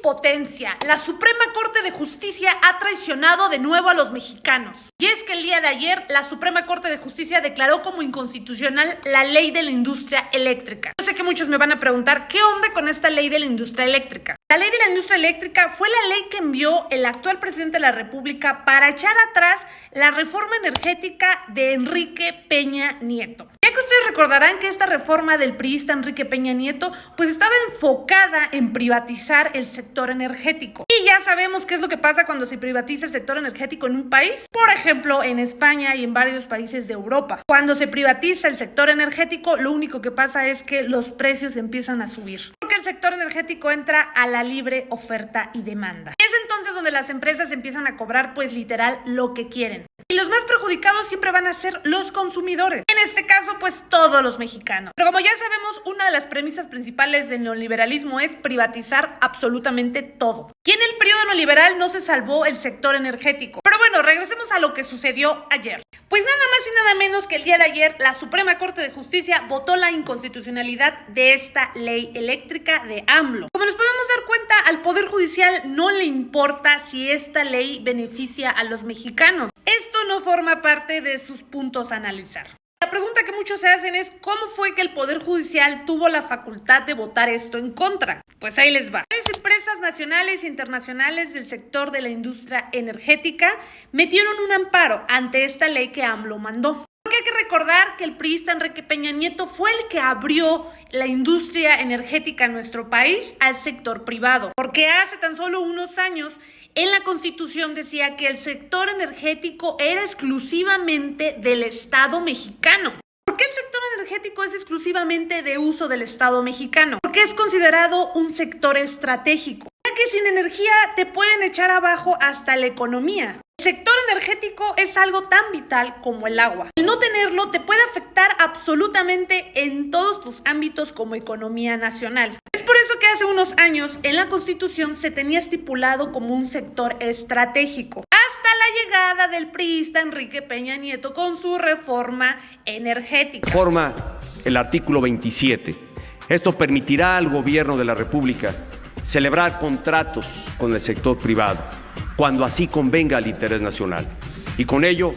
impotencia. La Suprema Corte de Justicia ha traicionado de nuevo a los mexicanos. Y es que el día de ayer la Suprema Corte de Justicia declaró como inconstitucional la ley de la industria eléctrica. Yo sé que muchos me van a preguntar, ¿qué onda con esta ley de la industria eléctrica? La ley de la industria eléctrica fue la ley que envió el actual presidente de la República para echar atrás la reforma energética de Enrique Peña Nieto. Ya que ustedes recordarán que esta reforma del priista Enrique Peña Nieto pues estaba enfocada en privatizar el sector energético. Y ya sabemos qué es lo que pasa cuando se privatiza el sector energético en un país. Por ejemplo, en España y en varios países de Europa. Cuando se privatiza el sector energético, lo único que pasa es que los precios empiezan a subir. Porque el sector energético entra a la libre oferta y demanda. Es entonces donde las empresas empiezan a cobrar pues literal lo que quieren. Y los más perjudicados siempre van a ser los consumidores. En este caso, pues todos los mexicanos. Pero como ya sabemos, una de las premisas principales del neoliberalismo es privatizar absolutamente todo. Y en el periodo neoliberal no se salvó el sector energético. Pero bueno, regresemos a lo que sucedió ayer. Pues nada más y nada menos que el día de ayer, la Suprema Corte de Justicia votó la inconstitucionalidad de esta ley eléctrica de AMLO. Como nos podemos dar cuenta, al Poder Judicial no le importa si esta ley beneficia a los mexicanos. Esto no forma parte de sus puntos a analizar. La pregunta que muchos se hacen es ¿cómo fue que el Poder Judicial tuvo la facultad de votar esto en contra? Pues ahí les va. Varias empresas nacionales e internacionales del sector de la industria energética metieron un amparo ante esta ley que AMLO mandó. Porque hay que recordar que el priista Enrique Peña Nieto fue el que abrió la industria energética en nuestro país al sector privado. Porque hace tan solo unos años en la Constitución decía que el sector energético era exclusivamente del Estado mexicano. ¿Por qué el sector energético es exclusivamente de uso del Estado mexicano? Porque es considerado un sector estratégico, ya que sin energía te pueden echar abajo hasta la economía. El sector energético es algo tan vital como el agua. El no tenerlo te puede afectar absolutamente en todos tus ámbitos como economía nacional. Es por eso que hace unos años en la Constitución se tenía estipulado como un sector estratégico. Hasta la llegada del priista Enrique Peña Nieto con su reforma energética. Forma el artículo 27. Esto permitirá al gobierno de la República celebrar contratos con el sector privado, cuando así convenga al interés nacional, y con ello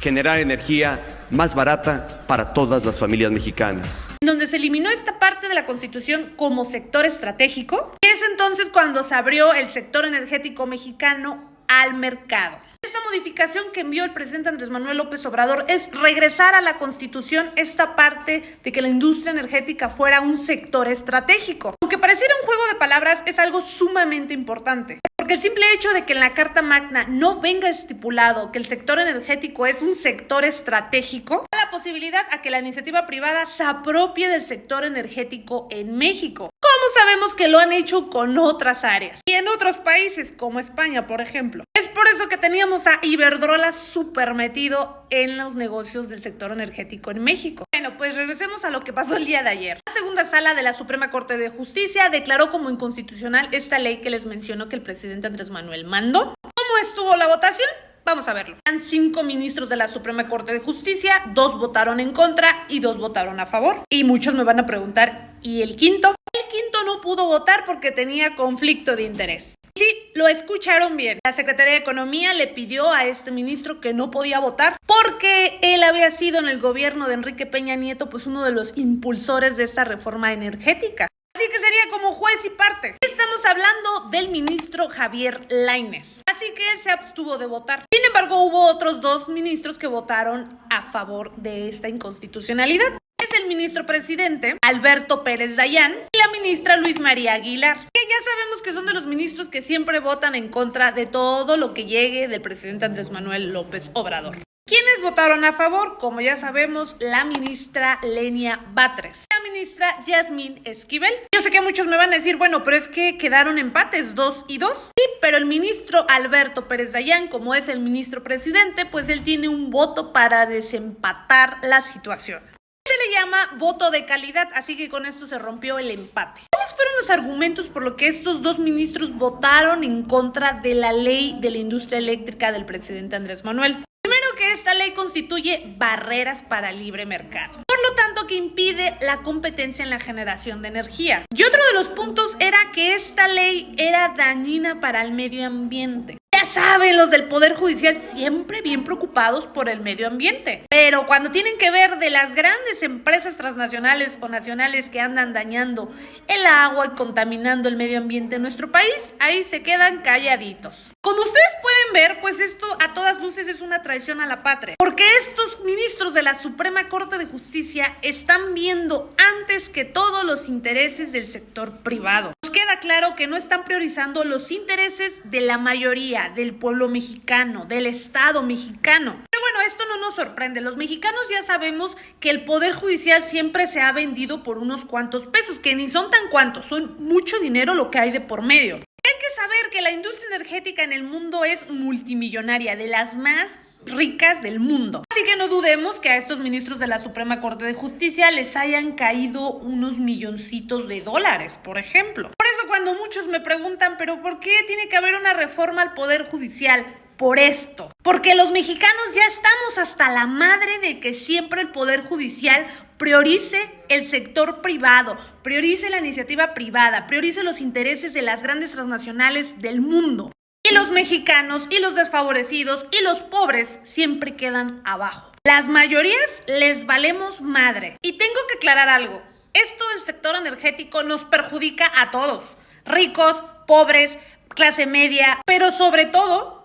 generar energía más barata para todas las familias mexicanas. Donde se eliminó esta parte de la Constitución como sector estratégico, es entonces cuando se abrió el sector energético mexicano al mercado. Esta modificación que envió el presidente Andrés Manuel López Obrador es regresar a la Constitución esta parte de que la industria energética fuera un sector estratégico. Aunque pareciera un juego de palabras, es algo sumamente importante. Porque el simple hecho de que en la Carta Magna no venga estipulado que el sector energético es un sector estratégico, da la posibilidad a que la iniciativa privada se apropie del sector energético en México. Como sabemos que lo han hecho con otras áreas y en otros países como España, por ejemplo. Es por eso que teníamos a Iberdrola súper metido en los negocios del sector energético en México. Bueno, pues regresemos a lo que pasó el día de ayer. La segunda sala de la Suprema Corte de Justicia declaró como inconstitucional esta ley que les mencionó que el presidente Andrés Manuel mandó. ¿Cómo estuvo la votación? Vamos a verlo. Eran 5 ministros de la Suprema Corte de Justicia, 2 votaron en contra y 2 votaron a favor. Y muchos me van a preguntar, ¿y el quinto? El quinto no pudo votar porque tenía conflicto de interés. Sí, lo escucharon bien. La Secretaría de Economía le pidió a este ministro que no podía votar porque él había sido en el gobierno de Enrique Peña Nieto pues uno de los impulsores de esta reforma energética. Así que sería como juez y parte. Estamos hablando del ministro Javier Lainez. Así que él se abstuvo de votar. Sin embargo, hubo otros 2 ministros que votaron a favor de esta inconstitucionalidad. Es el ministro presidente, Alberto Pérez Dayán, y la ministra Luis María Aguilar, que ya sabemos que son de los ministros que siempre votan en contra de todo lo que llegue del presidente Andrés Manuel López Obrador. ¿Quiénes votaron a favor? Como ya sabemos, la ministra Lenia Batres, la ministra Yasmín Esquivel. Yo sé que muchos me van a decir, bueno, pero es que quedaron empates 2 y 2. Sí, pero el ministro Alberto Pérez Dayán, como es el ministro presidente, pues él tiene un voto para desempatar la situación. Se le llama voto de calidad, así que con esto se rompió el empate. ¿Cuáles fueron los argumentos por los que estos 2 ministros votaron en contra de la ley de la industria eléctrica del presidente Andrés Manuel? Primero, que esta ley constituye barreras para el libre mercado. Por lo tanto que impide la competencia en la generación de energía. Y otro de los puntos era que esta ley era dañina para el medio ambiente. Ya saben, los del Poder Judicial siempre bien preocupados por el medio ambiente. Pero cuando tienen que ver de las grandes empresas transnacionales o nacionales que andan dañando el agua y contaminando el medio ambiente en nuestro país, ahí se quedan calladitos. Como ustedes pueden ver, pues esto a todas luces es una traición a la patria. Porque estos ministros de la Suprema Corte de Justicia están viendo antes que todo los intereses del sector privado. Nos queda claro que no están priorizando los intereses de la mayoría, del pueblo mexicano, del Estado mexicano. Pero bueno, esto no nos sorprende. Los mexicanos ya sabemos que el Poder Judicial siempre se ha vendido por unos cuantos pesos, que ni son tan cuantos, son mucho dinero lo que hay de por medio. Hay que saber que la industria energética en el mundo es multimillonaria, de las más ricas del mundo. Así que no dudemos que a estos ministros de la Suprema Corte de Justicia les hayan caído unos milloncitos de dólares, por ejemplo. Por eso cuando muchos me preguntan, ¿pero por qué tiene que haber una reforma al Poder Judicial? Por esto, porque los mexicanos ya estamos hasta la madre de que siempre el Poder Judicial priorice el sector privado, priorice la iniciativa privada, priorice los intereses de las grandes transnacionales del mundo. Y los mexicanos y los desfavorecidos y los pobres siempre quedan abajo. Las mayorías les valemos madre. Y tengo que aclarar algo. Esto del sector energético nos perjudica a todos. Ricos, pobres, clase media, pero sobre todo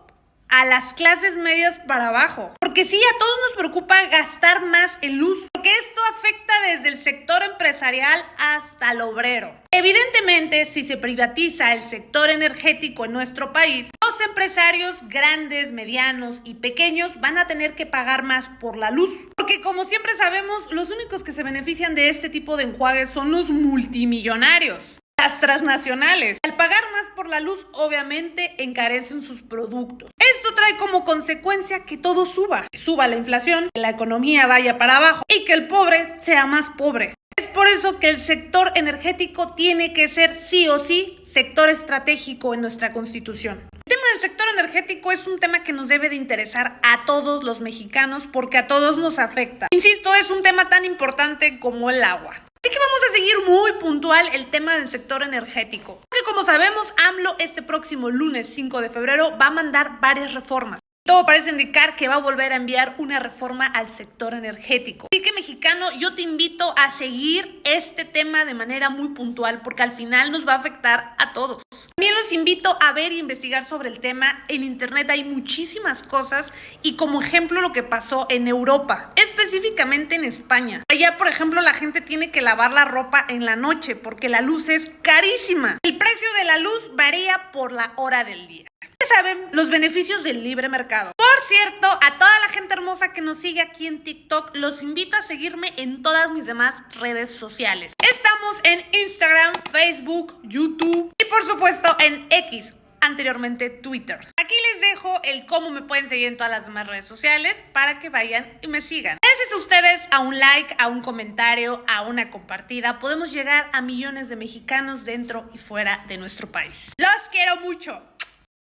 a las clases medias para abajo. Porque sí, a todos nos preocupa gastar más en luz, porque esto afecta desde el sector empresarial hasta el obrero. Evidentemente, si se privatiza el sector energético en nuestro país, los empresarios grandes, medianos y pequeños van a tener que pagar más por la luz. Porque como siempre sabemos, los únicos que se benefician de este tipo de enjuagues son los multimillonarios. Las transnacionales, al pagar más por la luz, obviamente encarecen sus productos. Esto trae como consecuencia que todo suba. Que suba la inflación, que la economía vaya para abajo y que el pobre sea más pobre. Es por eso que el sector energético tiene que ser sí o sí sector estratégico en nuestra Constitución. El tema del sector energético es un tema que nos debe de interesar a todos los mexicanos porque a todos nos afecta. Insisto, es un tema tan importante como el agua. Así que vamos a seguir muy puntual el tema del sector energético. Porque como sabemos, AMLO este próximo lunes 5 de febrero va a mandar varias reformas. Todo parece indicar que va a volver a enviar una reforma al sector energético. Así que mexicano, yo te invito a seguir este tema de manera muy puntual porque al final nos va a afectar a todos. También los invito a ver y investigar sobre el tema. En internet hay muchísimas cosas y como ejemplo lo que pasó en Europa, específicamente en España. Allá, por ejemplo, la gente tiene que lavar la ropa en la noche porque la luz es carísima. El precio de la luz varía por la hora del día. Saben los beneficios del libre mercado. Por cierto, a toda la gente hermosa que nos sigue aquí en TikTok, los invito a seguirme en todas mis demás redes sociales. Estamos en Instagram, Facebook, YouTube y por supuesto en X, anteriormente Twitter. Aquí les dejo el cómo me pueden seguir en todas las demás redes sociales para que vayan y me sigan. Gracias a ustedes, a un like, a un comentario, a una compartida, podemos llegar a millones de mexicanos dentro y fuera de nuestro país. Los quiero mucho.